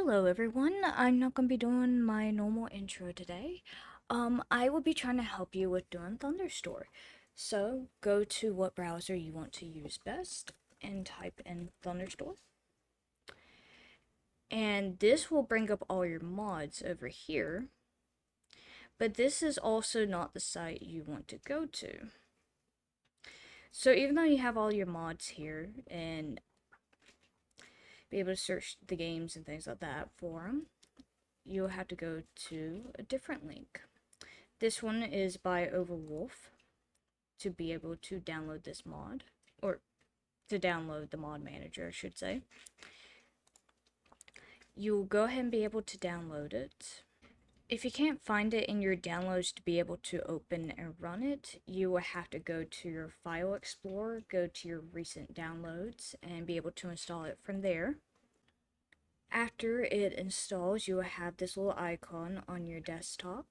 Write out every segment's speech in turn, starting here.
Hello everyone, I'm not going to be doing my normal intro today. I will be trying to help you with doing Thunderstore. So go to what browser you want to use best and type in Thunderstore. And this will bring up all your mods over here. But this is also not the site you want to go to. So even though you have all your mods here and be able to search the games and things like that for them, you'll have to go to a different link. This one is by Overwolf to be able to download this mod, or to download the mod manager, I should say. You'll go ahead and be able to download it. If you can't find it in your downloads to be able to open and run it, you will have to go to your File Explorer, go to your recent downloads, and be able to install it from there. After it installs, you will have this little icon on your desktop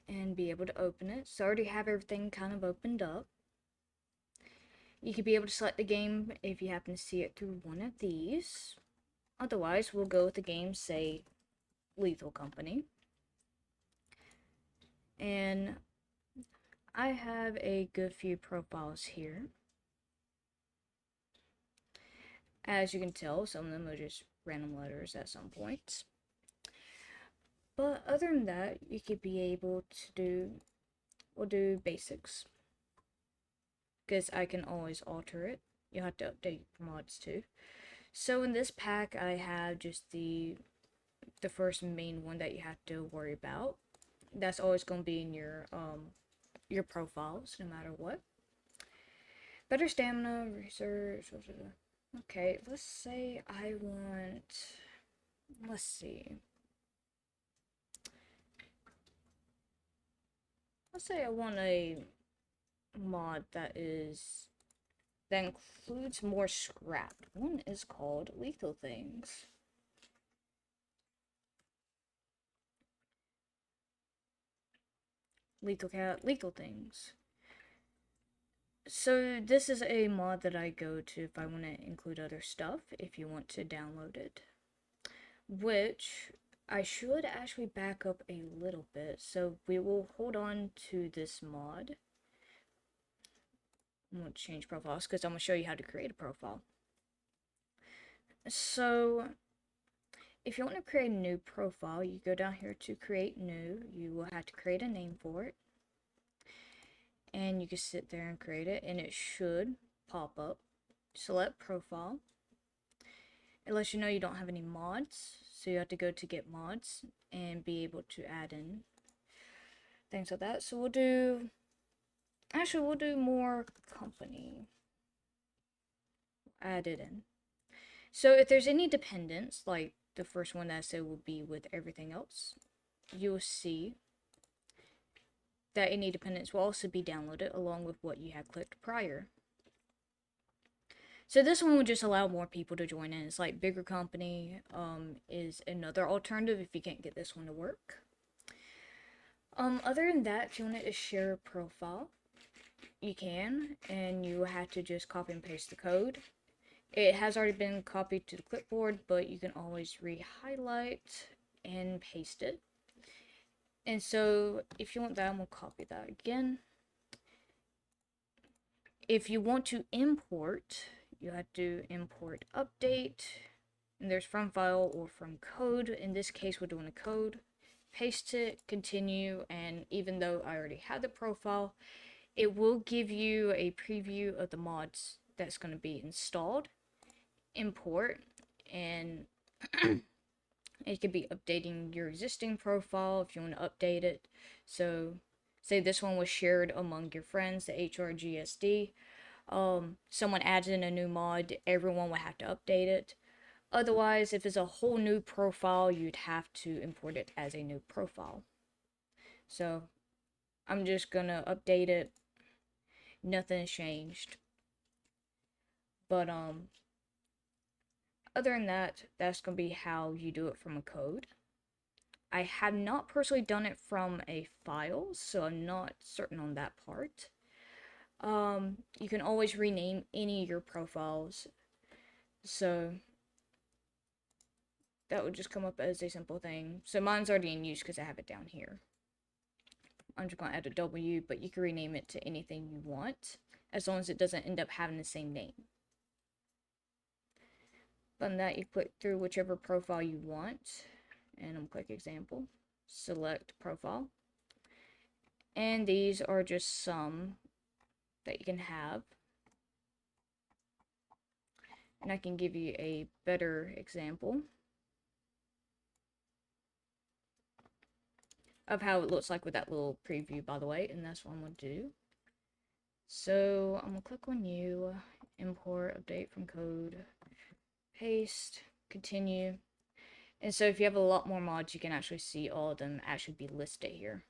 and be able to open it. So I already have everything kind of opened up. You could be able to select the game if you happen to see it through one of these. Otherwise, we'll go with the game, say, Lethal Company. And I have a good few profiles here. As you can tell, some of them are just random letters at some points. But other than that, you could be able to we'll do basics. Because I can always alter it. You'll have to update your mods too. So in this pack, I have just the first main one that you have to worry about. That's always going to be in your profiles, no matter what. Better stamina, research. Okay, let's say I want. Let's see. Let's say I want a mod that includes more scrap. One is called Lethal Things. Lethal Things. So this is a mod that I go to if I want to include other stuff, if you want to download it. Which I should actually back up a little bit, so we will hold on to this mod. I'm going to change profiles because I'm going to show you how to create a profile. So if you want to create a new profile, you go down here to create new. You will have to create a name for it. And you can sit there and create it, and it should pop up. Select profile. It lets you know you don't have any mods, so you have to go to get mods and be able to add in things like that. So we'll do more company. Add it in. So if there's any dependents, like the first one that I said will be with everything else, you'll see that any dependents will also be downloaded along with what you had clicked prior. So this one would just allow more people to join in. It's like bigger company is another alternative if you can't get this one to work. Other than that, if you wanted to share a profile, you can, and you have to just copy and paste the code. It has already been copied to the clipboard, but you can always re-highlight and paste it. And so if you want that, I'm going to copy that again. If you want to import, you have to import update, and there's from file or from code. In this case, we're doing a code. Paste it, continue, and even though I already had the profile, it will give you a preview of the mods that's going to be installed. Import, and it could be updating your existing profile if you want to update it. So say this one was shared among your friends, the HRGSD. Someone adds in a new mod, everyone would have to update it. Otherwise, if it's a whole new profile, you'd have to import it as a new profile. So I'm just gonna update it. Nothing's changed. But other than that, that's gonna be how you do it from a code. I have not personally done it from a file, so I'm not certain on that part. You can always rename any of your profiles. So that would just come up as a simple thing. So mine's already in use because I have it down here. I'm just going to add a W, but you can rename it to anything you want, as long as it doesn't end up having the same name. From that, you click through whichever profile you want, and I'm going to click example, select profile, and these are just some that you can have. And I can give you a better example of how it looks like with that little preview, by the way, and that's what I'm going to do. So I'm going to click on new, import, update from code, paste, continue. And so if you have a lot more mods, you can actually see all of them actually be listed here.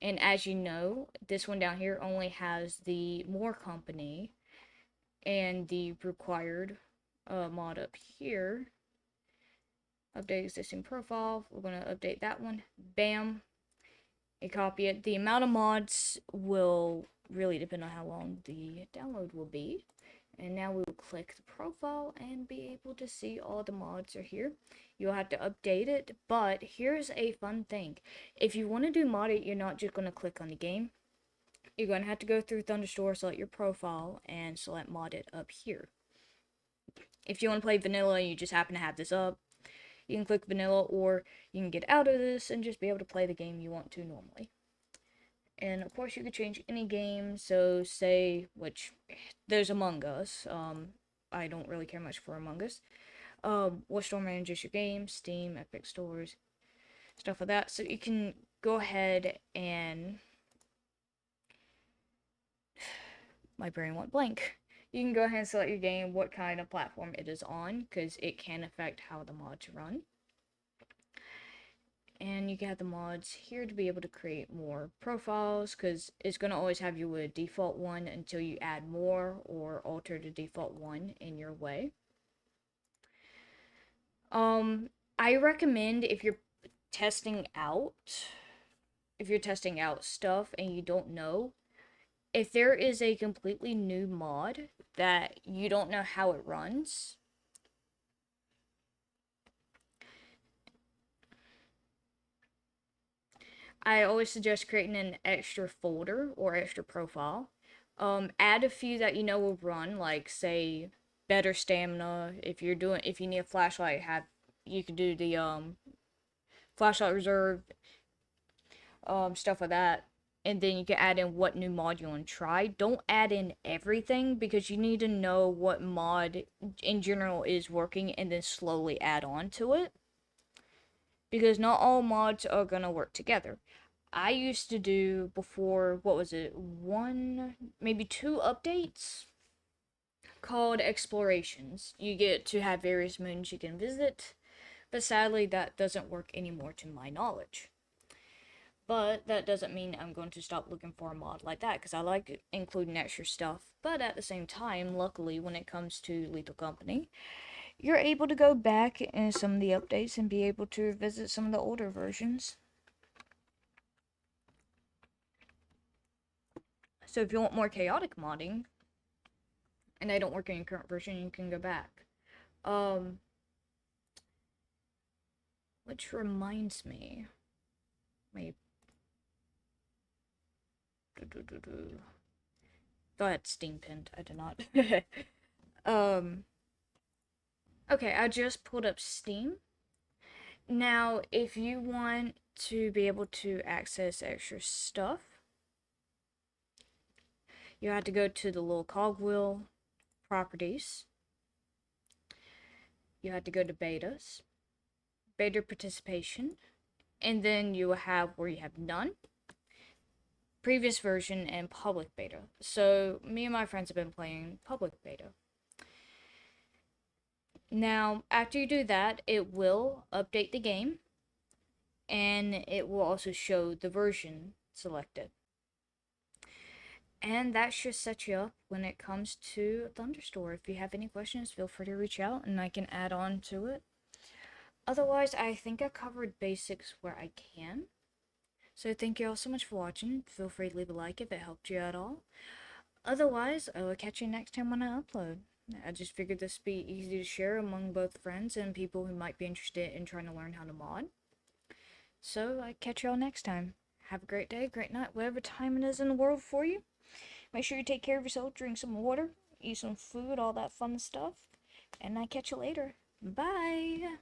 And as you know, this one down here only has the more company and the required mod up here. Update existing profile. We're going to update that one. Bam. You copy it. The amount of mods will really depend on how long the download will be. And now we will click the profile and be able to see all the mods are here. You'll have to update it, but here's a fun thing. If you want to do mod it, you're not just going to click on the game. You're going to have to go through Thunderstore, select your profile, and select mod it up here. If you want to play vanilla and you just happen to have this up, you can click vanilla, or you can get out of this and just be able to play the game you want to normally. And of course you could change any game, so say, which, there's Among Us, I don't really care much for Among Us. What store manages your game, Steam, Epic Stores, stuff like that, so you can go ahead and, my brain went blank. You can go ahead and select your game, what kind of platform it is on, because it can affect how the mods run. And you can have the mods here to be able to create more profiles, because it's going to always have you with a default one until you add more or alter the default one in your way. I recommend if you're testing out stuff and you don't know, if there is a completely new mod that you don't know how it runs, I always suggest creating an extra folder or extra profile. Add a few that you know will run, like say better stamina. If you need a flashlight, you can do the flashlight reserve, stuff like that. And then you can add in what new mod you want to try. Don't add in everything, because you need to know what mod in general is working and then slowly add on to it. Because not all mods are gonna work together. I used to do, before, what was it, maybe 2 updates called explorations. You get to have various moons you can visit, but sadly that doesn't work anymore to my knowledge. But that doesn't mean I'm going to stop looking for a mod like that, because I like including extra stuff. But at the same time, luckily, when it comes to Lethal Company, you're able to go back in some of the updates and be able to visit some of the older versions. So if you want more chaotic modding, and they don't work in your current version, you can go back. Which reminds me, maybe. Thought I had Steam pinned. I did not. Okay, I just pulled up Steam. Now, if you want to be able to access extra stuff, you have to go to the little cogwheel, properties. You have to go to betas, beta participation, and then you will have where you have none, previous version, and public beta. So me and my friends have been playing public beta. Now, after you do that, it will update the game, and it will also show the version selected. And that should set you up when it comes to Thunderstore. If you have any questions, feel free to reach out and I can add on to it. Otherwise, I think I covered basics where I can. So thank you all so much for watching. Feel free to leave a like if it helped you at all. Otherwise, I will catch you next time when I upload. I just figured this would be easy to share among both friends and people who might be interested in trying to learn how to mod. So I catch y'all next time. Have a great day, great night, whatever time it is in the world for you. Make sure you take care of yourself, drink some water, eat some food, all that fun stuff. And I catch you later. Bye!